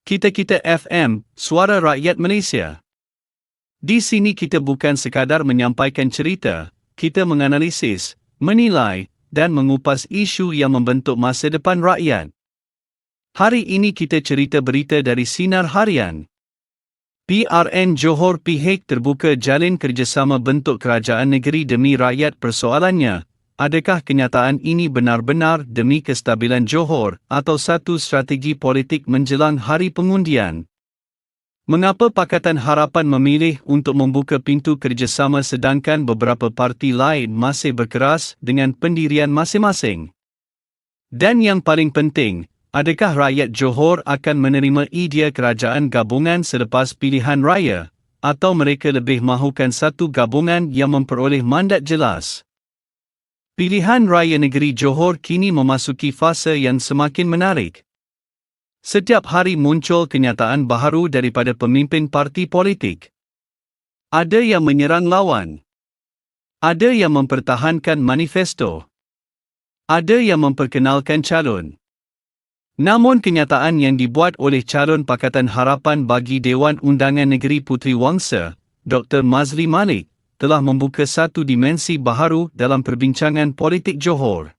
Kita-kita FM, Suara Rakyat Malaysia. Di sini kita bukan sekadar menyampaikan cerita, kita menganalisis, menilai, dan mengupas isu yang membentuk masa depan rakyat. Hari ini kita cerita berita dari Sinar Harian. PRN Johor Pihak terbuka jalin kerjasama bentuk kerajaan negeri demi rakyat. Persoalannya, adakah kenyataan ini benar-benar demi kestabilan Johor atau satu strategi politik menjelang hari pengundian? Mengapa Pakatan Harapan memilih untuk membuka pintu kerjasama sedangkan beberapa parti lain masih berkeras dengan pendirian masing-masing? Dan yang paling penting, adakah rakyat Johor akan menerima idea kerajaan gabungan selepas pilihan raya, atau mereka lebih mahukan satu gabungan yang memperoleh mandat jelas? Pilihan Raya Negeri Johor kini memasuki fasa yang semakin menarik. Setiap hari muncul kenyataan baharu daripada pemimpin parti politik. Ada yang menyerang lawan. Ada yang mempertahankan manifesto. Ada yang memperkenalkan calon. Namun kenyataan yang dibuat oleh calon Pakatan Harapan bagi Dewan Undangan Negeri Puteri Wangsa, Dr. Mazli Malik, telah membuka satu dimensi baharu dalam perbincangan politik Johor.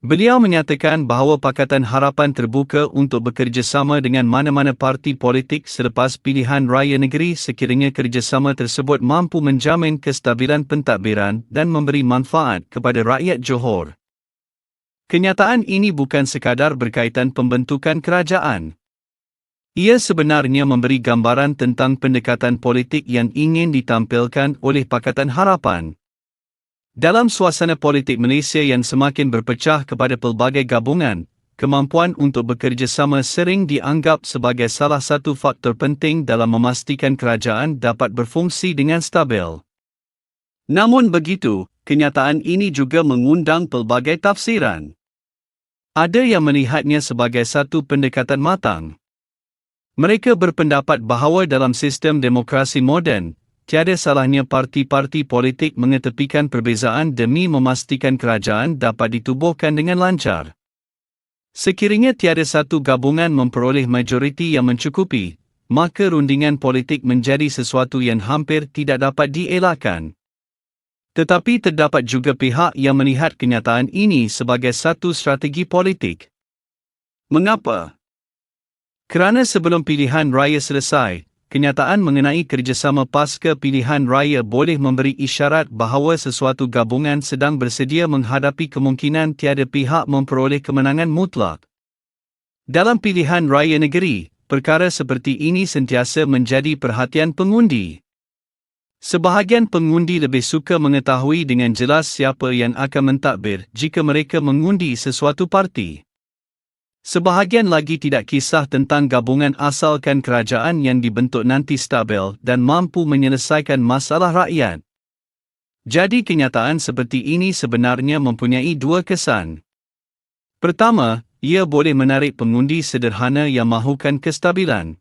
Beliau menyatakan bahawa Pakatan Harapan terbuka untuk bekerjasama dengan mana-mana parti politik selepas pilihan raya negeri sekiranya kerjasama tersebut mampu menjamin kestabilan pentadbiran dan memberi manfaat kepada rakyat Johor. Kenyataan ini bukan sekadar berkaitan pembentukan kerajaan. Ia sebenarnya memberi gambaran tentang pendekatan politik yang ingin ditampilkan oleh Pakatan Harapan. Dalam suasana politik Malaysia yang semakin berpecah kepada pelbagai gabungan, kemampuan untuk bekerjasama sering dianggap sebagai salah satu faktor penting dalam memastikan kerajaan dapat berfungsi dengan stabil. Namun begitu, kenyataan ini juga mengundang pelbagai tafsiran. Ada yang melihatnya sebagai satu pendekatan matang. Mereka berpendapat bahawa dalam sistem demokrasi moden, tiada salahnya parti-parti politik mengetepikan perbezaan demi memastikan kerajaan dapat ditubuhkan dengan lancar. Sekiranya tiada satu gabungan memperoleh majoriti yang mencukupi, maka rundingan politik menjadi sesuatu yang hampir tidak dapat dielakkan. Tetapi terdapat juga pihak yang melihat kenyataan ini sebagai satu strategi politik. Mengapa? Kerana sebelum pilihan raya selesai, kenyataan mengenai kerjasama pasca pilihan raya boleh memberi isyarat bahawa sesuatu gabungan sedang bersedia menghadapi kemungkinan tiada pihak memperoleh kemenangan mutlak. Dalam pilihan raya negeri, perkara seperti ini sentiasa menjadi perhatian pengundi. Sebahagian pengundi lebih suka mengetahui dengan jelas siapa yang akan mentadbir jika mereka mengundi sesuatu parti. Sebahagian lagi tidak kisah tentang gabungan asalkan kerajaan yang dibentuk nanti stabil dan mampu menyelesaikan masalah rakyat. Jadi kenyataan seperti ini sebenarnya mempunyai dua kesan. Pertama, ia boleh menarik pengundi sederhana yang mahukan kestabilan.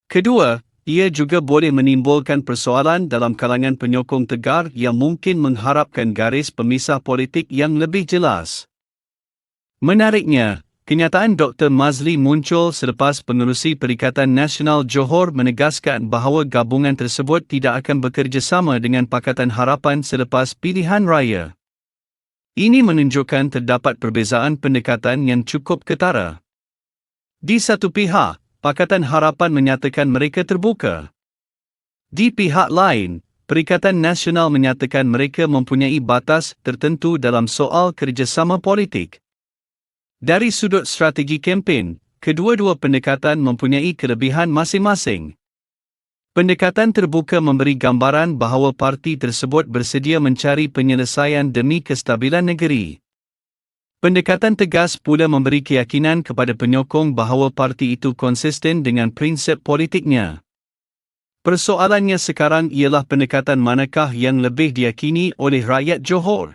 Kedua, ia juga boleh menimbulkan persoalan dalam kalangan penyokong tegar yang mungkin mengharapkan garis pemisah politik yang lebih jelas. Menariknya, kenyataan Dr. Mazli muncul selepas pengerusi Perikatan Nasional Johor menegaskan bahawa gabungan tersebut tidak akan bekerjasama dengan Pakatan Harapan selepas pilihan raya. Ini menunjukkan terdapat perbezaan pendekatan yang cukup ketara. Di satu pihak, Pakatan Harapan menyatakan mereka terbuka. Di pihak lain, Perikatan Nasional menyatakan mereka mempunyai batas tertentu dalam soal kerjasama politik. Dari sudut strategi kempen, kedua-dua pendekatan mempunyai kelebihan masing-masing. Pendekatan terbuka memberi gambaran bahawa parti tersebut bersedia mencari penyelesaian demi kestabilan negeri. Pendekatan tegas pula memberi keyakinan kepada penyokong bahawa parti itu konsisten dengan prinsip politiknya. Persoalannya sekarang ialah pendekatan manakah yang lebih diyakini oleh rakyat Johor?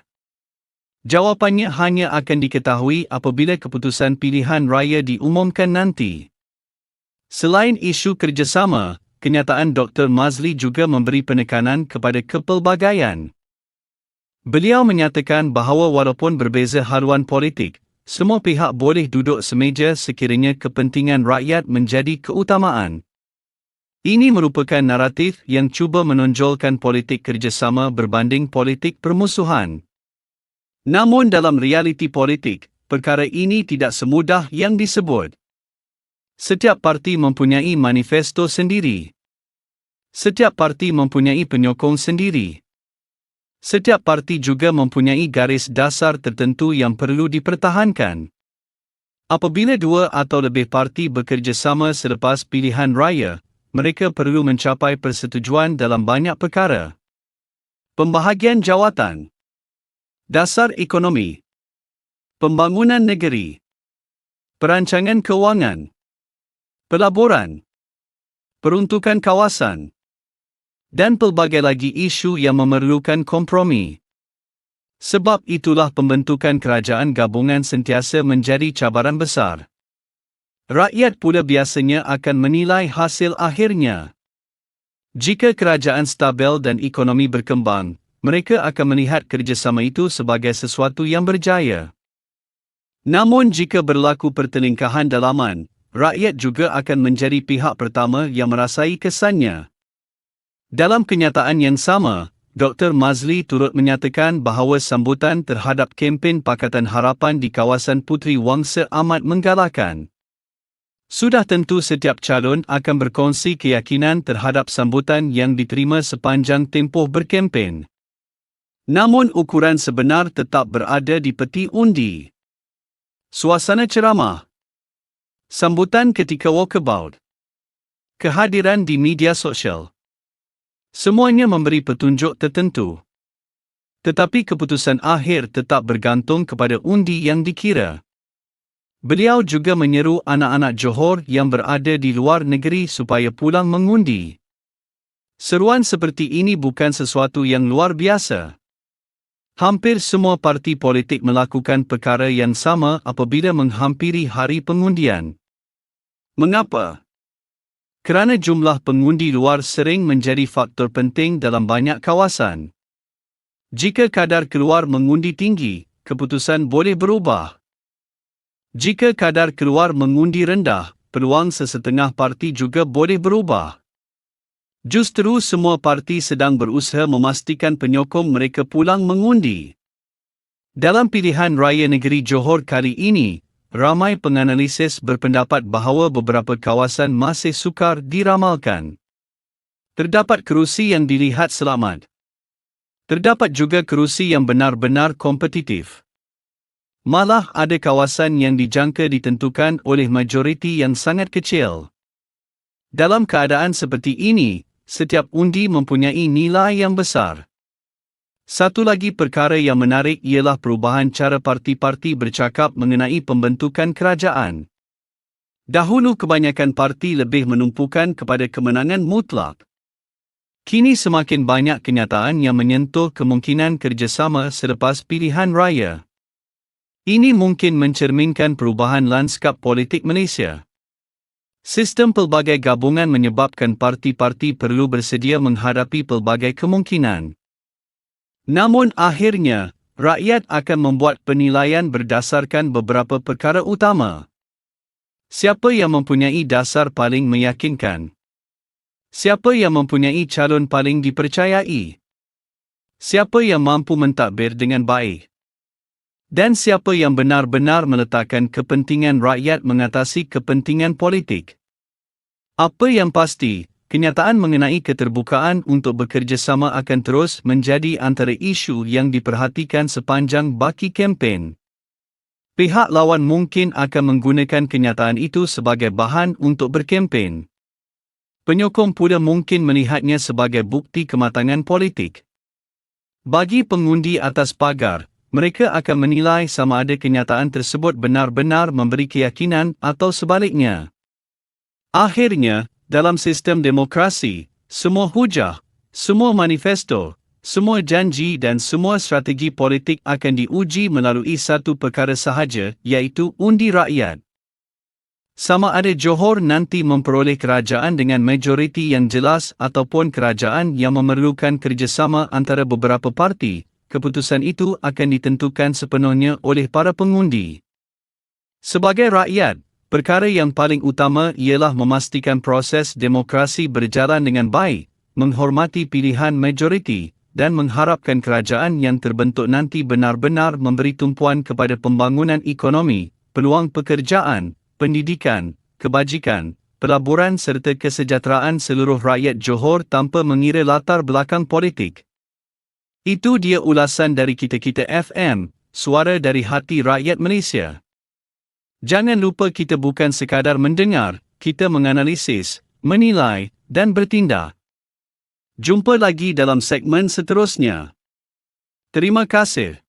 Jawapannya hanya akan diketahui apabila keputusan pilihan raya diumumkan nanti. Selain isu kerjasama, kenyataan Dr. Mazli juga memberi penekanan kepada kepelbagaian. Beliau menyatakan bahawa walaupun berbeza haluan politik, Semua pihak boleh duduk semeja sekiranya kepentingan rakyat menjadi keutamaan. Ini merupakan naratif yang cuba menonjolkan politik kerjasama berbanding politik permusuhan. Namun dalam realiti politik, perkara ini tidak semudah yang disebut. Setiap parti mempunyai manifesto sendiri. Setiap parti mempunyai penyokong sendiri. Setiap parti juga mempunyai garis dasar tertentu yang perlu dipertahankan. Apabila dua atau lebih parti bekerjasama selepas pilihan raya, mereka perlu mencapai persetujuan dalam banyak perkara. Pembahagian jawatan, dasar ekonomi, pembangunan negeri, perancangan kewangan, pelaburan, peruntukan kawasan, dan pelbagai lagi isu yang memerlukan kompromi. Sebab itulah pembentukan kerajaan gabungan sentiasa menjadi cabaran besar. Rakyat pula biasanya akan menilai hasil akhirnya. Jika kerajaan stabil dan ekonomi berkembang, mereka akan melihat kerjasama itu sebagai sesuatu yang berjaya. Namun jika berlaku pertelingkahan dalaman, rakyat juga akan menjadi pihak pertama yang merasai kesannya. Dalam kenyataan yang sama, Dr. Mazli turut menyatakan bahawa sambutan terhadap kempen Pakatan Harapan di kawasan Puteri Wangsa amat menggalakkan. Sudah tentu setiap calon akan berkongsi keyakinan terhadap sambutan yang diterima sepanjang tempoh berkempen. Namun ukuran sebenar tetap berada di peti undi. Suasana ceramah, sambutan ketika walkabout, kehadiran di media sosial. Semuanya memberi petunjuk tertentu. Tetapi keputusan akhir tetap bergantung kepada undi yang dikira. Beliau juga menyeru anak-anak Johor yang berada di luar negeri supaya pulang mengundi. Seruan seperti ini bukan sesuatu yang luar biasa. Hampir semua parti politik melakukan perkara yang sama apabila menghampiri hari pengundian. Mengapa? Kerana jumlah pengundi luar sering menjadi faktor penting dalam banyak kawasan. Jika kadar keluar mengundi tinggi, keputusan boleh berubah. Jika kadar keluar mengundi rendah, peluang sesetengah parti juga boleh berubah. Justru semua parti sedang berusaha memastikan penyokong mereka pulang mengundi. Dalam pilihan raya negeri Johor kali ini, ramai penganalisis berpendapat bahawa beberapa kawasan masih sukar diramalkan. Terdapat kerusi yang dilihat selamat. Terdapat juga kerusi yang benar-benar kompetitif. Malah ada kawasan yang dijangka ditentukan oleh majoriti yang sangat kecil. Dalam keadaan seperti ini, setiap undi mempunyai nilai yang besar. Satu lagi perkara yang menarik ialah perubahan cara parti-parti bercakap mengenai pembentukan kerajaan. Dahulu kebanyakan parti lebih menumpukan kepada kemenangan mutlak. Kini semakin banyak kenyataan yang menyentuh kemungkinan kerjasama selepas pilihan raya. Ini mungkin mencerminkan perubahan lanskap politik Malaysia. Sistem pelbagai gabungan menyebabkan parti-parti perlu bersedia menghadapi pelbagai kemungkinan. Namun akhirnya, rakyat akan membuat penilaian berdasarkan beberapa perkara utama. Siapa yang mempunyai dasar paling meyakinkan? Siapa yang mempunyai calon paling dipercayai? Siapa yang mampu mentadbir dengan baik? Dan siapa yang benar-benar meletakkan kepentingan rakyat mengatasi kepentingan politik? Apa yang pasti, kenyataan mengenai keterbukaan untuk bekerjasama akan terus menjadi antara isu yang diperhatikan sepanjang baki kempen. Pihak lawan mungkin akan menggunakan kenyataan itu sebagai bahan untuk berkempen. Penyokong pula mungkin melihatnya sebagai bukti kematangan politik. Bagi pengundi atas pagar, mereka akan menilai sama ada kenyataan tersebut benar-benar memberi keyakinan atau sebaliknya. Akhirnya, dalam sistem demokrasi, semua hujah, semua manifesto, semua janji dan semua strategi politik akan diuji melalui satu perkara sahaja, iaitu undi rakyat. Sama ada Johor nanti memperoleh kerajaan dengan majoriti yang jelas ataupun kerajaan yang memerlukan kerjasama antara beberapa parti, keputusan itu akan ditentukan sepenuhnya oleh para pengundi. Sebagai rakyat, perkara yang paling utama ialah memastikan proses demokrasi berjalan dengan baik, menghormati pilihan majoriti, dan mengharapkan kerajaan yang terbentuk nanti benar-benar memberi tumpuan kepada pembangunan ekonomi, peluang pekerjaan, pendidikan, kebajikan, pelaburan serta kesejahteraan seluruh rakyat Johor tanpa mengira latar belakang politik. Itu dia ulasan dari Kita-Kita FM, suara dari hati rakyat Malaysia. Jangan lupa kita bukan sekadar mendengar, kita menganalisis, menilai, dan bertindak. Jumpa lagi dalam segmen seterusnya. Terima kasih.